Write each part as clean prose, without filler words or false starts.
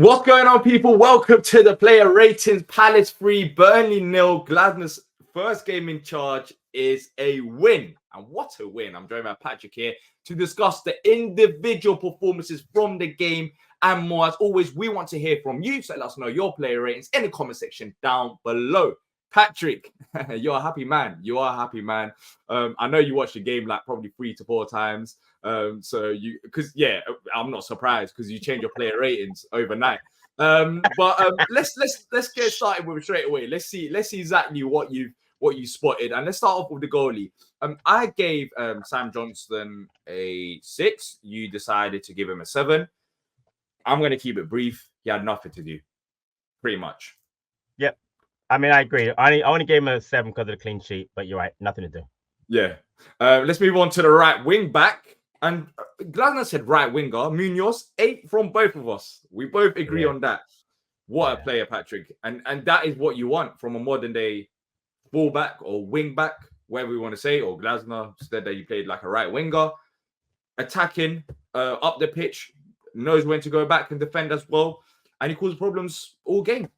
What's going on, people? Welcome to the player ratings. Palace 3, Burnley 0. Gladness first game in charge is a win. And what a win. I'm joined by Patrick here to discuss the individual performances from the game and more. As always, we want to hear from you. So let us know your player ratings in the comment section down below. Patrick, you're a happy man. You are a happy man. I know you watched the game like probably 3 to 4 times. I'm not surprised because you change your player ratings overnight. Let's get started with it straight away. Let's see exactly what you spotted, and let's start off with the goalie. I gave Sam Johnston a 6. You decided to give him a 7. I'm going to keep it brief. He had nothing to do, pretty much. Yep. I mean, I agree. I only gave him a 7 because of the clean sheet, but you're right, nothing to do. Yeah. Let's move on to the right wing back. And Glasner said right winger. Munoz, 8 from both of us. We both agree on that. What a player, Patrick. And that is what you want from a modern day fullback or wing back, whatever we want to say. Or Glasner said that he played like a right winger. Attacking up the pitch, knows when to go back and defend as well. And he caused problems all game.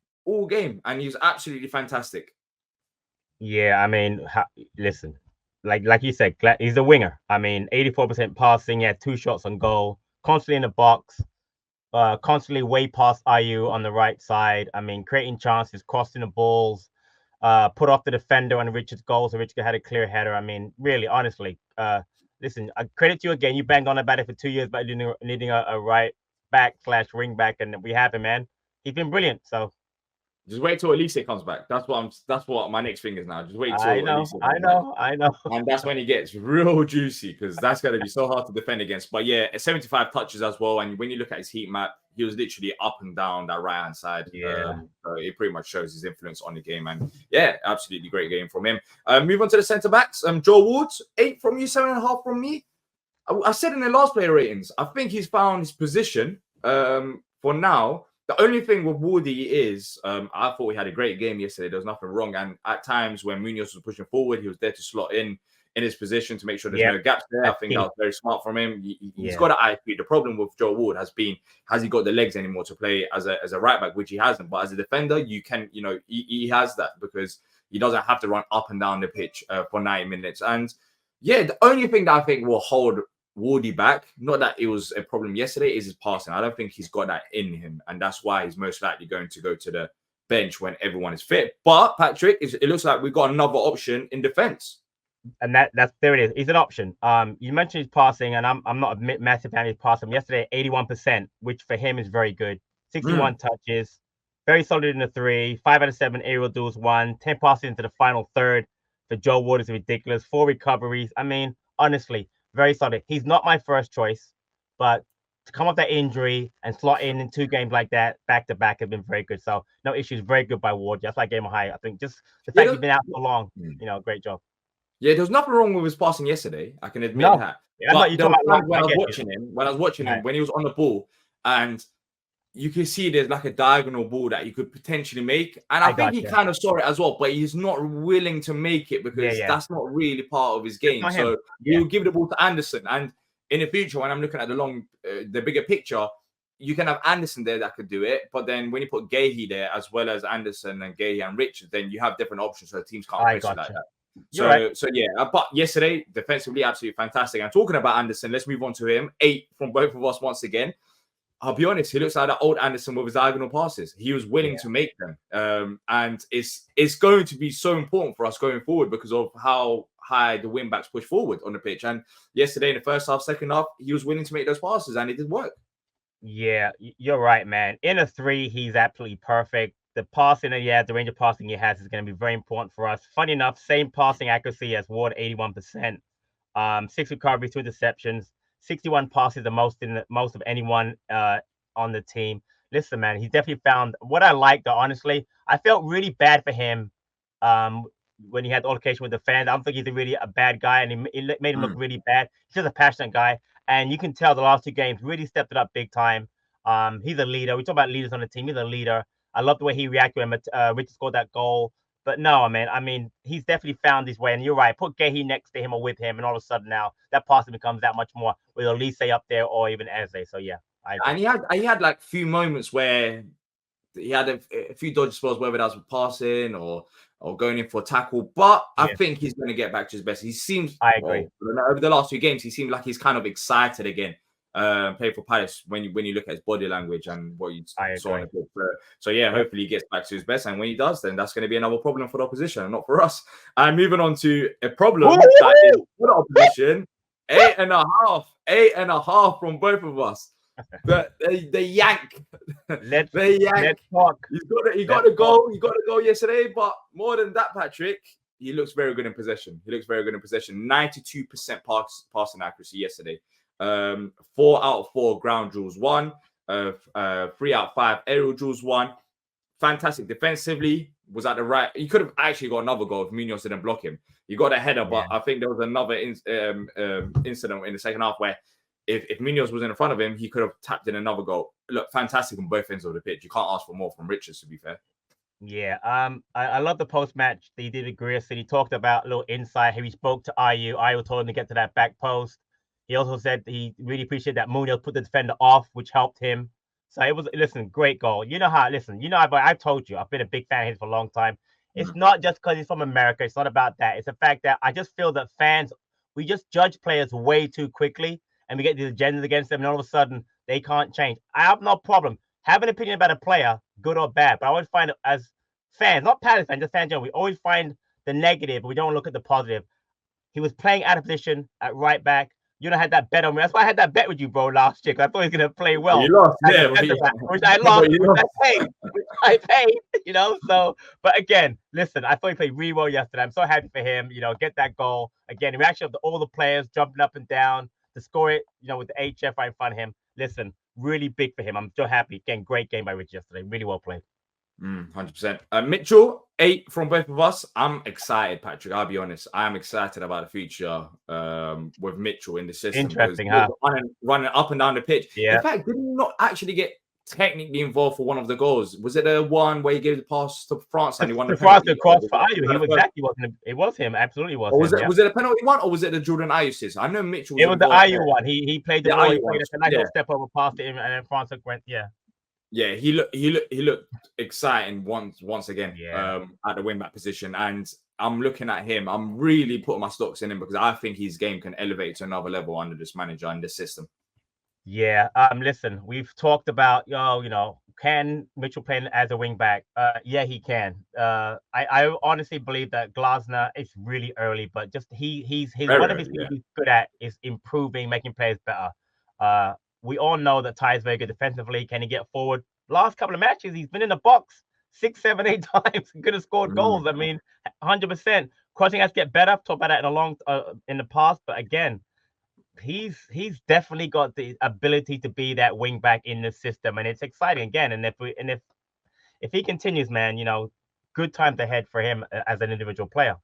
And he was absolutely fantastic. Yeah, I mean, listen, like you said, he's a winger. I mean, 84% passing. He had 2 shots on goal, constantly in the box, constantly way past IU on the right side. I mean, creating chances, crossing the balls, put off the defender on Richard's goal, so Richard had a clear header. I mean, really, honestly, listen, I credit you again. You banged on about it for 2 years about needing a right back / wing back, and we have him, man. He's been brilliant. So. Just wait till Elise comes back. That's what my next thing is now. Just wait till I know. And that's when he gets real juicy, because that's going to be so hard to defend against. But yeah, 75 touches as well. And when you look at his heat map, he was literally up and down that right-hand side. Yeah. So it pretty much shows his influence on the game. And yeah, absolutely great game from him. Move on to the centre-backs. Joe Ward, 8 from you, 7.5 from me. I said in the last player ratings, I think he's found his position for now. The only thing with Woody is I thought he had a great game yesterday. There was nothing wrong. And at times when Munoz was pushing forward, he was there to slot in his position to make sure there's no gaps there. I think that was very smart from him. He's got an IQ. The problem with Joe Ward has he got the legs anymore to play as a right back, which he hasn't. But as a defender, he has that, because he doesn't have to run up and down the pitch for 90 minutes. And yeah, the only thing that I think will hold Wardy back, not that it was a problem yesterday, is his passing. I don't think he's got that in him, and that's why he's most likely going to go to the bench when everyone is fit. But Patrick, it looks like we've got another option in defense, and that's there it is. He's an option. You mentioned his passing, and I'm not a massive fan of his passing. Yesterday, 81%, which for him is very good. 61 touches, very solid in the 3, 5 out of 7 aerial duels, 1, 10 passes into the final third. For Joe Ward is ridiculous. 4 recoveries. I mean, honestly, very solid. He's not my first choice, but to come off that injury and slot in 2 games like that back to back has been very good. So no issues. Very good by Ward. Just like game high. I think just the fact he's been out so long, great job. Yeah, there's nothing wrong with his passing yesterday. I can admit that. Yeah, when I was watching him, when he was on the ball, and you can see there's like a diagonal ball that you could potentially make. And I think he kind of saw it as well, but he's not willing to make it because that's not really part of his game. So he'll give the ball to Anderson. And in the future, when I'm looking at the bigger picture, you can have Anderson there that could do it. But then when you put Gahey there, as well as Anderson and Gahey and Richard, then you have different options so the teams can't press you like that. So yeah, but yesterday, defensively, absolutely fantastic. And talking about Anderson, let's move on to him. 8 from both of us once again. I'll be honest, he looks like that old Anderson with his diagonal passes. He was willing to make them. And it's going to be so important for us going forward because of how high the wing backs push forward on the pitch. And yesterday in the first half, second half, he was willing to make those passes and it did work. Yeah, you're right, man. In a 3, he's absolutely perfect. The passing the range of passing he has is going to be very important for us. Funny enough, same passing accuracy as Ward, 81%. 6 recoveries, 2 interceptions. 61 passes, the most of anyone on the team. Listen, man, he's definitely found what I like. Though, honestly, I felt really bad for him when he had the altercation with the fans. I don't think he's really a bad guy, and it made him look really bad. He's just a passionate guy, and you can tell the last 2 games really stepped it up big time. He's a leader. We talk about leaders on the team. He's a leader. I love the way he reacted when Richard scored that goal. But no, man, I mean, he's definitely found his way. And you're right. Put Gahey next to him or with him, and all of a sudden now that passing becomes that much more with Elise up there or even Eze. So, yeah. And he had like few moments where he had a few dodgy spells, whether that was passing or going in for a tackle. But I think he's going to get back to his best. He seems, I agree. Over the last 2 games, he seemed like he's kind of excited again. Playing for Palace when you look at his body language and what you saw on the pitch. So yeah, hopefully he gets back to his best. And when he does, then that's going to be another problem for the opposition, not for us. And moving on to a problem that is for the opposition, 8.5 from both of us. But they yank. Let's talk. He got a goal. He got a goal yesterday. But more than that, Patrick, he looks very good in possession. 92% passing accuracy yesterday. 4 out of 4 ground duels won. 3 out of 5 aerial duels won. Fantastic defensively. Was at the right. He could have actually got another goal if Munoz didn't block him. He got a header, but I think there was another incident in the second half where if Munoz was in front of him, he could have tapped in another goal. Look, fantastic on both ends of the pitch. You can't ask for more from Richards, to be fair. Yeah, I love the post-match. He did agree. So he talked about a little insight. He spoke to IU. IU told him to get to that back post. He also said he really appreciated that Munoz put the defender off, which helped him. So it was, great goal. I've told you, I've been a big fan of his for a long time. It's not just because he's from America. It's not about that. It's the fact that I just feel that fans, we just judge players way too quickly and we get these agendas against them and all of a sudden they can't change. I have no problem. Have an opinion about a player, good or bad, but I always find it as fans, not Palace fans, just fans, we always find the negative, but we don't look at the positive. He was playing out of position at right back. You know, had that bet on me. That's why I had that bet with you, bro, last year. I thought he was going to play well. You lost, which I lost, which I paid, So, but again, listen, I thought he played really well yesterday. I'm so happy for him, get that goal. Again, the reaction of all the players jumping up and down to score it, with the HF right in front of him. Listen, really big for him. I'm so happy. Again, great game by Rich yesterday. Really well played. 100%. Mitchell, 8 from both of us. I'm excited, Patrick. I'll be honest. I am excited about the future with Mitchell in the system. Interesting, huh? Running up and down the pitch. Yeah. In fact, did he not actually get technically involved for one of the goals? Was it the one where he gave the pass to France and he won the penalty? Cross for Ayew. It was him. Absolutely was. Was it a penalty one or was it the Jordan Ayew assist? I know Mitchell. It was the Ayew one. He played the ball. He played a nice little step over past him, and then France went. Yeah. Yeah, he looked exciting once again at the wing back position, and I'm looking at him. I'm really putting my stocks in him because I think his game can elevate to another level under this manager and this system. Yeah. Listen, we've talked about can Mitchell play as a wing back? Yeah, he can. I honestly believe that Glasner is really early, but just he's one of his things he's good at is improving, making players better. We all know that Ty is very good defensively. Can he get forward? Last couple of matches, he's been in the box 6, 7, 8 times. Could have scored goals. I mean, 100%. Crossing has to get better. I've talked about that in the past, but again, he's definitely got the ability to be that wing back in the system, and it's exciting again. And if he continues, man, good times ahead for him as an individual player.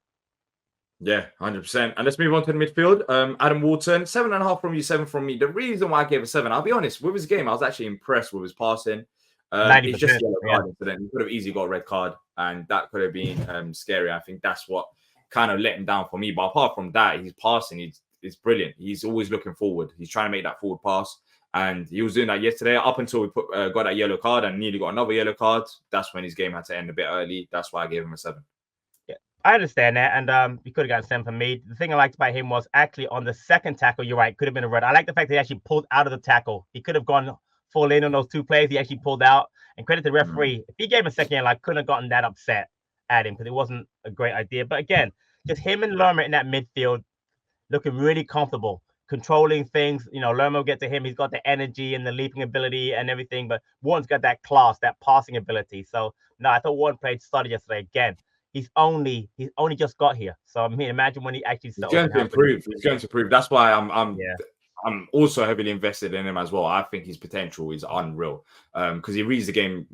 Yeah, 100%. And let's move on to the midfield. Adam Walton, 7.5 from you, 7 from me. The reason why I gave a 7, I'll be honest, with his game, I was actually impressed with his passing. It's just a yellow card incident. He could have easily got a red card, and that could have been scary. I think that's what kind of let him down for me. But apart from that, his passing is brilliant. He's always looking forward. He's trying to make that forward pass, and he was doing that yesterday up until we got that yellow card and nearly got another yellow card. That's when his game had to end a bit early. That's why I gave him a 7. I understand that, and you could have gotten 7 from me. The thing I liked about him was actually on the second tackle, you're right, could have been a red. I like the fact that he actually pulled out of the tackle. He could have gone full in on those 2 plays. He actually pulled out, and credit to the referee. If he gave him a second, I couldn't have gotten that upset at him because it wasn't a great idea. But again, just him and Lerma in that midfield looking really comfortable, controlling things. Lerma will get to him. He's got the energy and the leaping ability and everything, but Warren's got that class, that passing ability. So, no, I thought Warren played solid yesterday again. He's only just got here, so I mean, imagine when he actually starts. He's going to improve. He's going to improve. That's why I'm also heavily invested in him as well. I think his potential is unreal because he reads the game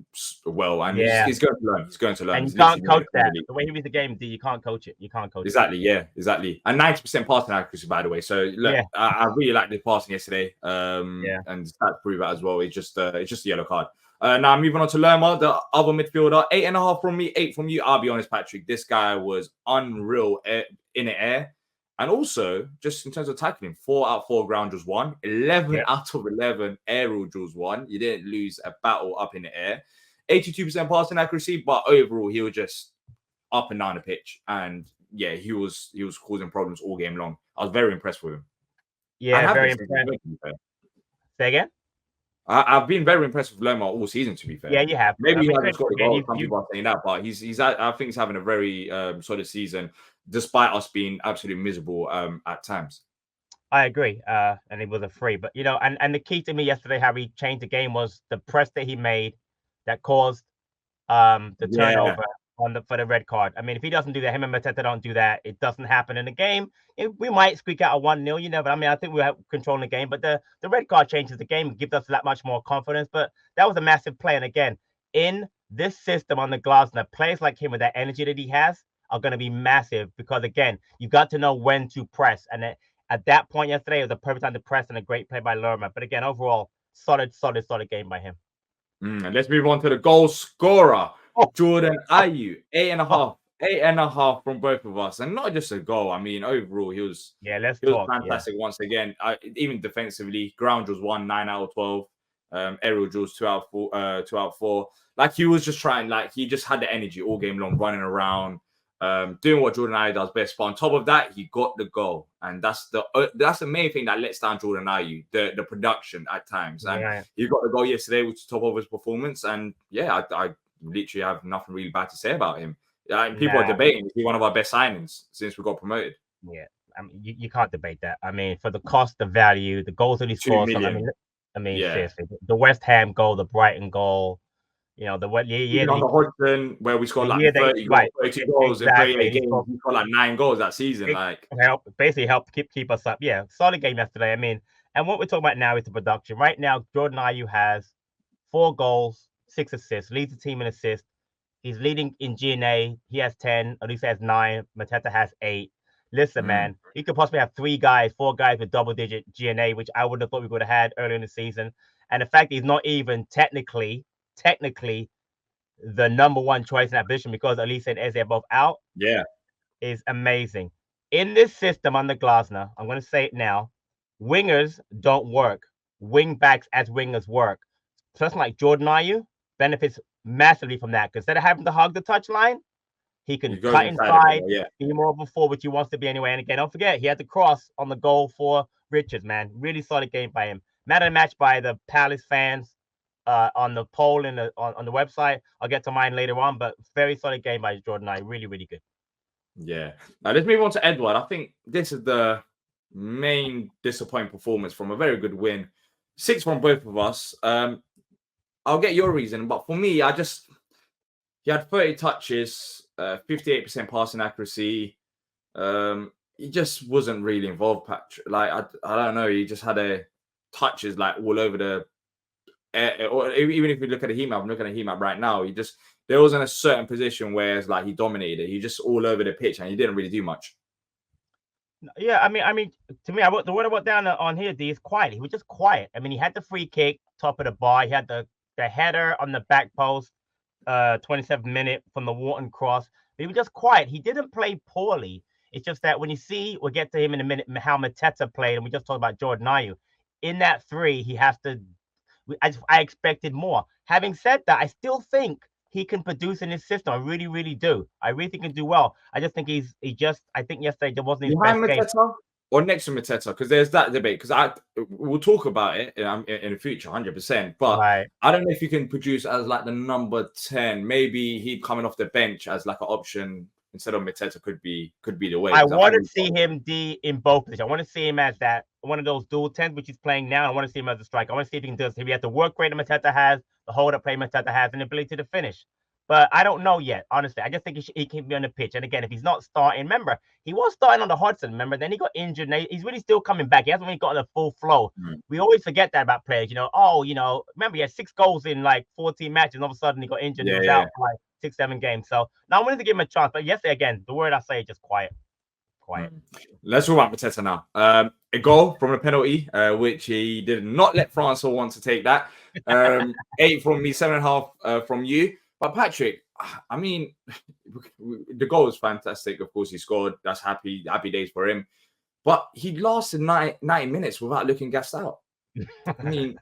well, and he's going to learn. He's going to learn. And you can't coach that. The way he reads the game, you can't coach it. You can't coach exactly. It. Yeah, exactly. And 90% passing accuracy, by the way. So look, I really liked the passing yesterday. And stats prove that as well. It's just a yellow card. Now moving on to Lerma, the other midfielder, 8.5 from me, 8 from you. I'll be honest, Patrick, this guy was unreal in the air. And also, just in terms of tackling, 4 out of 4 ground duels won, 11 out of 11 aerial duels won. You didn't lose a battle up in the air. 82% passing accuracy, but overall, he was just up and down the pitch. And yeah, he was causing problems all game long. I was very impressed with him. Yeah, very impressed. Say again? I've been very impressed with Lerma all season, to be fair. Yeah, you have. Maybe he hasn't scored a goal. Some people are saying that, but I think he's having a very solid season, despite us being absolutely miserable at times. I agree. And it was a free. But, and the key to me yesterday, how he changed the game, was the press that he made that caused the turnover for the red card. I mean, if he doesn't do that, him and Mateta don't do that, it doesn't happen in the game. We might squeak out a 1-0, you know, but I mean, I think we have control in the game, but the red card changes the game and gives us that much more confidence. But that was a massive play. And again, in this system on the Glasner, players like him with that energy that he has are going to be massive, because again, you got to know when to press. And at that point yesterday, it was a perfect time to press, and a great play by Lerma. But again, overall, solid game by him. Let's move on to the goal scorer. Jordan Ayew, 8.5 from both of us, and not just a goal. I mean, overall, he was fantastic once again. Even defensively, ground duels 9 out of 12, aerial duels 2 out of 4. Like, he was just trying, like, he just had the energy all game long, running around, doing what Jordan Ayew does best. But on top of that, he got the goal, and that's the main thing that lets down Jordan Ayew, the production at times. And he got the goal yesterday, which is top of his performance. And yeah, I literally have nothing really bad to say about him. People are debating, is he one of our best signings since we got promoted? Yeah, I mean, you can't debate that. I mean, for the cost, the value, the goals that he scored. I mean, seriously, the West Ham goal, the Brighton goal, you know, on the Hodgson, where we scored like 30 goals in 38 games. We scored like 9 goals that season. Basically helped keep us up. Yeah, solid game yesterday. I mean, and what we're talking about now is the production. Right now, Jordan Ayew has 4 goals, 6 assists, leads the team in assists. He's leading in GNA. He has 10. Elisa has 9. Mateta has 8. Listen, man, he could possibly have 4 guys with double-digit GNA, which I would have thought we would have had earlier in the season. And the fact he's not even technically the number 1 choice in that position, because Elisa and Eze are both out, is amazing. In this system under Glasner, I'm going to say it now, wingers don't work. Wing backs as wingers work. Person like Jordan Ayew benefits massively from that, because instead of having to hug the touchline, he can cut inside, be more of a forward, which he wants to be anyway. And again, don't forget, he had the cross on the goal for Richards, man. Really solid game by him. Man of the match by the Palace fans on the poll and on the website. I'll get to mine later on, but very solid game by Jordan Ayew. Really, really good. Yeah. Now let's move on to Edward. I think this is the main disappointing performance from a very good win. 6 from both of us. I'll get your reason, but for me, he had 30 touches, 58% passing accuracy. He just wasn't really involved, Patrick. Like, I don't know. He just had touches like all over the air. Or even if you look at the heat map, I'm looking at the heat map right now. There wasn't a certain position where it's like he dominated it. He just all over the pitch, and he didn't really do much. Yeah, I mean, to me, the word I wrote down on here, D, is quiet. He was just quiet. I mean, he had the free kick, top of the bar. He had the header on the back post, 27th minute from the Wharton cross. But he was just quiet. He didn't play poorly. It's just that when you see, we'll get to him in a minute, how Mateta played, and we just talked about Jordan Ayew. In that 3, he has to. I expected more. Having said that, I still think he can produce in his system. I really, really do. I really think he can do well. I just think I think yesterday there wasn't his best game. Or next to Mateta, because there's that debate. Because we'll talk about it in the future, 100%. But I don't know if you can produce as like the number 10. Maybe he coming off the bench as like an option instead of Mateta could be the way. I want to see him in both positions. I want to see him as that one of those dual 10s, which he's playing now. I want to see him as a striker. I want to see if he can do this. If he has the work rate that Mateta has, the hold up play Mateta has, and the ability to finish. But I don't know yet, honestly. I just think he can be on the pitch. And again, if he's not starting, remember, he was starting on the Hodgson, remember? Then he got injured. He's really still coming back. He hasn't really gotten a full flow. We always forget that about players, remember he had 6 goals in like 14 matches, and all of a sudden he got injured and he was out for like 6-7 games. So now I wanted to give him a chance. But yesterday, again, the word I say is just quiet. Let's talk about Mateta now. A goal from a penalty, which he did not let Francois want to take that. 8 from me, 7.5 from you. But Patrick, I mean, the goal was fantastic. Of course, he scored. That's happy days for him. but he lasted 90 minutes without looking gassed out. I mean,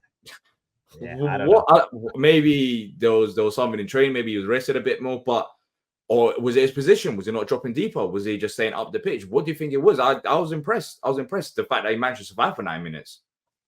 yeah, I don't know. Maybe there was something in training. Maybe he was rested a bit more, but or was it his position? Was he not dropping deeper? Was he just staying up the pitch? What do you think it was? I was impressed. I was impressed the fact that he managed to survive for 9 minutes.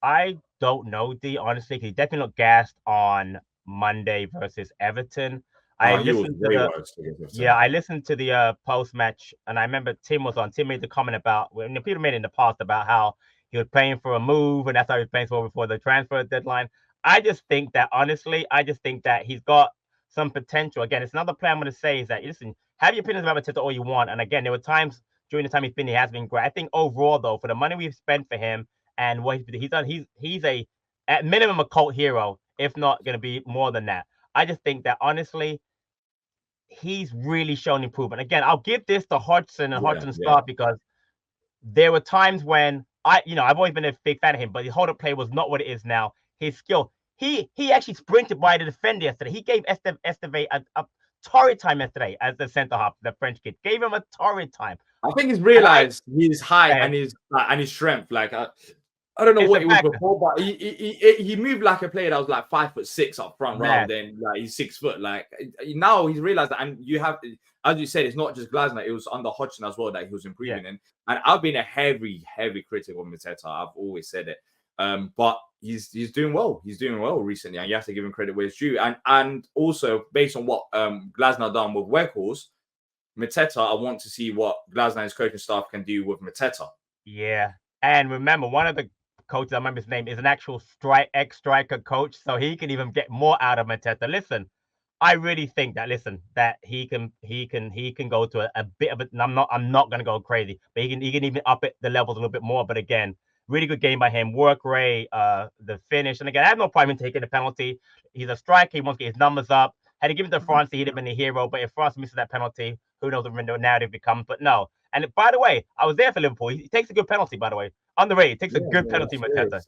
I don't know, D, honestly. He definitely looked gassed on Monday versus Everton. I listened to the post match, and I remember Tim was on. Tim made the comment about when Peter made it in the past about how he was playing for a move, and that's how he was playing for before the transfer deadline. I just think that honestly, he's got some potential. Again, it's another player I'm going to say is that listen, have your opinions about Mateta all you want, and again, there were times during the time he's been, he has been great. I think overall, though, for the money we've spent for him and what he's done, he's a at minimum a cult hero, if not going to be more than that. I just think that honestly, he's really shown improvement. Again, I'll give this to Hodgson and Hodgson start because there were times when I've always been a big fan of him, but his hold-up play was not what it is now. His skill, he actually sprinted by the defender yesterday. He gave Esteve a torrid time yesterday as the centre half, the French kid. Gave him a torrid time. I think he's realized his height and his strength. Like I don't know what he was before, but he moved like a player that was like 5'6" up front, rather than like he's 6 foot. Like now he's realized that, and you have, as you said, it's not just Glasner. It was under Hodgson as well that he was improving in. And I've been a heavy critic of Mateta. I've always said it. But he's doing well. He's doing well recently, and you have to give him credit where it's due. And also based on what Glasner done with Weghorst, Mateta, I want to see what Glasner and his coaching staff can do with Mateta. Yeah, and remember, one of the coaches, I remember his name, is an actual ex-striker coach, so he can even get more out of Mateta. Listen, I really think that he can go to a bit of it. I'm not gonna go crazy, but he can even up it the levels a little bit more. But again, really good game by him. Work rate, the finish, and again, I have no problem in taking the penalty. He's a striker. He wants to get his numbers up. Had he given it to France, he'd have been a hero. But if France misses that penalty, who knows what the narrative becomes? But no. And by the way, I was there for Liverpool. He takes a good penalty, by the way. Underrated. He takes a good penalty, Mateta.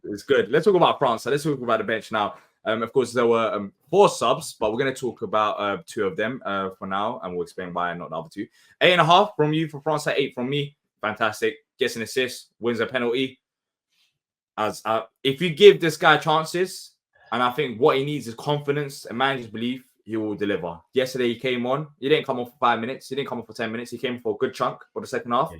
It's good. Let's talk about France. So let's talk about the bench now. Of course, there were 4 subs, but we're going to talk about 2 of them for now, and we'll explain why not the other 2. 8.5 from you for France, 8 from me. Fantastic. Gets an assist, wins a penalty. As if you give this guy chances, and I think what he needs is confidence and manager's belief, he will deliver. Yesterday, he came on. He didn't come on for 5 minutes. He didn't come on for 10 minutes. He came for a good chunk for the second half.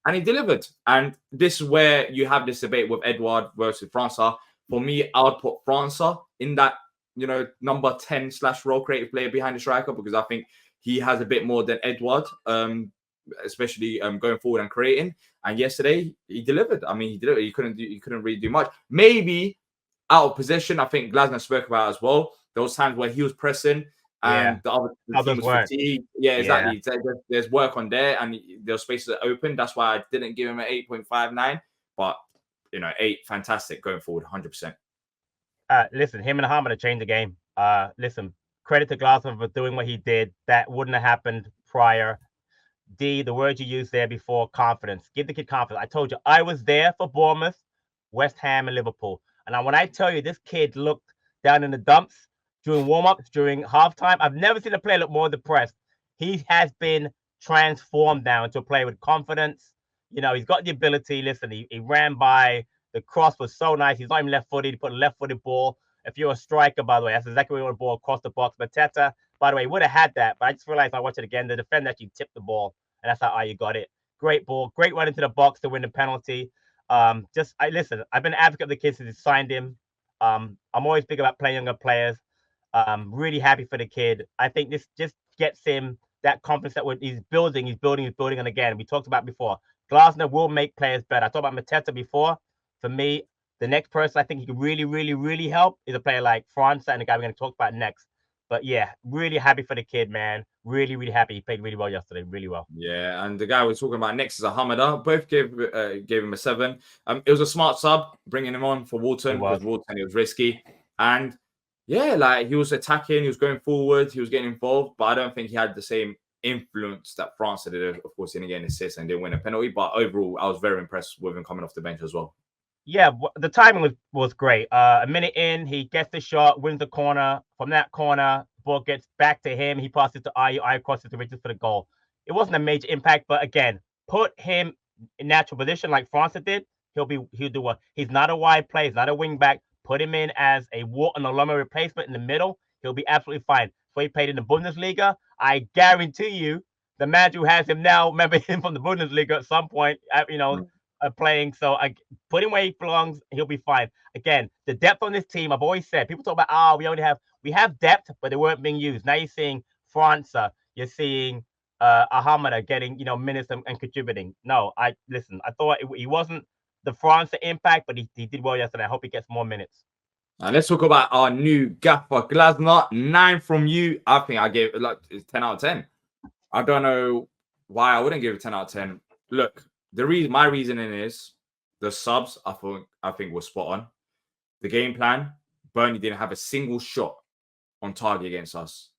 And he delivered. And this is where you have this debate with Edouard versus Francois. For me, I would put Francois in that, number 10/role creative player behind the striker, because I think he has a bit more than Edouard, especially going forward and creating. And yesterday, he delivered. I mean, he delivered. He couldn't really do much. Maybe out of possession, I think Glasner spoke about as well. There was times where he was pressing and the team was fatigued. Yeah, exactly. There's work on there, and there's spaces that open. That's why I didn't give him an 8.59. But 8, fantastic going forward, 100%. Listen, him and Hamada changed the game. Listen, credit to Glasner for doing what he did. That wouldn't have happened prior. D, the word you used there before, confidence. Give the kid confidence. I told you, I was there for Bournemouth, West Ham, and Liverpool. And when I tell you this kid looked down in the dumps during warm-ups, during halftime, I've never seen a player look more depressed. He has been transformed now into a player with confidence. He's got the ability. Listen, he ran by. The cross was so nice. He's not even left-footed. He put a left-footed ball. If you're a striker, by the way, that's exactly where you want a ball across the box. Mateta, by the way, would have had that, but I just realized I watched it again. The defender actually tipped the ball, and that's how you got it. Great ball. Great run into the box to win the penalty. Listen, I've been an advocate of the kid since he signed him. I'm always big about playing younger players. Really happy for the kid. I think this just gets him that confidence that he's building. And again, we talked about before, Glasner will make players better. I talked about Mateta before. For me, the next person I think he can really, really, really help is a player like Francois, and the guy we're going to talk about next. But yeah, really happy for the kid, man. Really, really happy. He played really well yesterday. Really well. Yeah, and the guy we're talking about next is Hamada. Both gave him a 7. It was a smart sub, bringing him on for Walton, because Walton, it was risky. And yeah, he was attacking, he was going forward, he was getting involved, but I don't think he had the same influence that France did. Of course, he didn't get an assist and didn't win a penalty, but overall, I was very impressed with him coming off the bench as well. Yeah, the timing was great. A minute in, he gets the shot, wins the corner. From that corner, ball gets back to him. He passes to Ayew. Ayew crosses to Richards for the goal. it wasn't a major impact. But again, put him in natural position like Francis did. He'll do well. He's not a wide player. He's not a wing back. Put him in as a Wharton or Lummer replacement in the middle. He'll be absolutely fine. So he played in the Bundesliga. I guarantee you, the manager who has him now, remember him from the Bundesliga at some point, playing. So I put him where he belongs. He'll be fine. Again, the depth on this team, I've always said, people talk about, we have depth, but they weren't being used. Now you're seeing França, you're seeing Ahamada getting, minutes and contributing. No, I thought he wasn't the França impact, but he did well yesterday. I hope he gets more minutes. Now let's talk about our new gaffer, Glasner. 9 from you. I think I gave it's 10 out of 10. I don't know why I wouldn't give it 10 out of 10. Look, my reasoning is the subs, I think was spot on. The game plan, Burnley didn't have a single shot on target against us.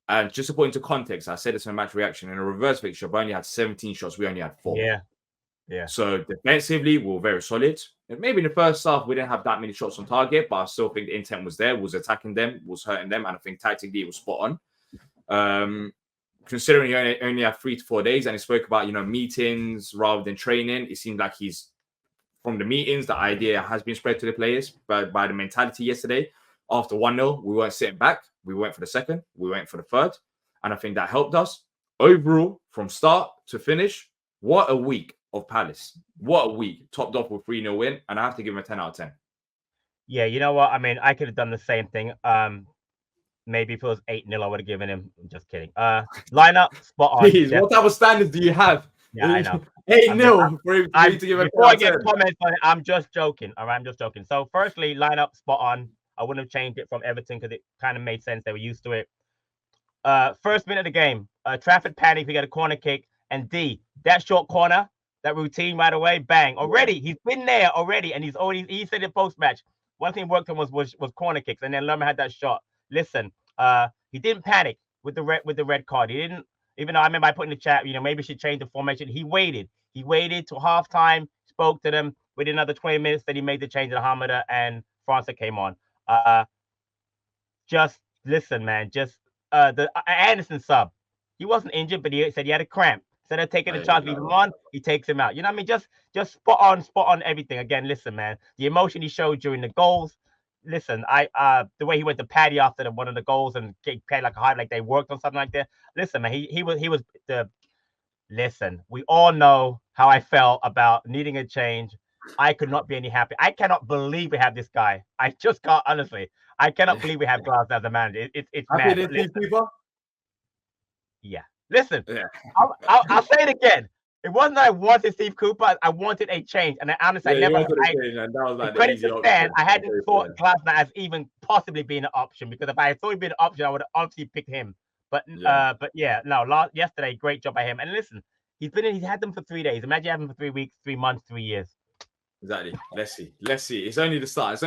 And just to put into context, I said this in a match reaction. In a reverse fixture, Burnley had 17 shots. We only had 4. Yeah. So defensively, we were very solid. And maybe in the first half, we didn't have that many shots on target, but I still think the intent was there, was attacking them, was hurting them. And I think tactically, it was spot on. Considering he only had 3 to 4 days, and he spoke about, meetings rather than training, it seemed like he's, from the meetings, the idea has been spread to the players by the mentality yesterday. After 1-0, we weren't sitting back. We went for the second. We went for the third. And I think that helped us. Overall, from start to finish, what a week of Palace. What a week. Topped off with 3-0 win. And I have to give him a 10 out of 10. Yeah, you know what? I mean, I could have done the same thing. Maybe if it was 8-0, I would have given him. I'm just kidding. Lineup, spot on. Please, what type of standards do you have? Yeah, I know. 8-0 for him to give a 10 before out I of get 10. comments on it, I'm just joking. All right, I'm just joking. So, firstly, lineup, spot on. I wouldn't have changed it from Everton because it kind of made sense. They were used to it. First minute of the game, Trafford panic. We got a corner kick. And D, that short corner, that routine right away, bang. Already, he's been there already. And he said in post-match, one thing he worked on was corner kicks. And then Lerma had that shot. Listen, he didn't panic with the red card. He didn't, even though I remember I put in the chat, maybe she changed the formation. He waited till halftime, spoke to them. Within another 20 minutes, then he made the change to Hamada and França came on. Just listen, man. Just the Anderson sub. He wasn't injured, but he said he had a cramp. Instead of taking the chance, leave him on, he takes him out. You know what I mean? Just spot on everything. Again, listen, man. The emotion he showed during the goals. Listen, the way he went to Paddy after one of the goals and gave Paddy like a high, like they worked on something like that. Listen, man, he was the. Listen, we all know how I felt about needing a change. I could not be any happier. I cannot believe we have this guy. I just can't, honestly. I cannot believe we have Glass as a manager. It's mad. Yeah. Listen, yeah. I'll say it again. It wasn't that I wanted Steve Cooper. I wanted a change. And I honestly, I hadn't thought Glasner as even possibly being an option, because if I thought he'd been an option, I would have obviously picked him. But yesterday, great job by him. And listen, he's had them for 3 days. Imagine having them for 3 weeks, 3 months, 3 years. Exactly. Let's see. It's only the start.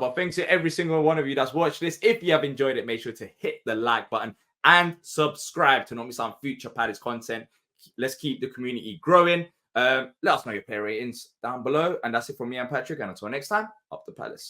But thanks to every single one of you that's watched this. If you have enjoyed it, make sure to hit the like button and subscribe to not miss out on future Palace content. Let's keep the community growing. Let us know your player ratings down below. And that's it from me and Patrick. And until next time, up the Palace.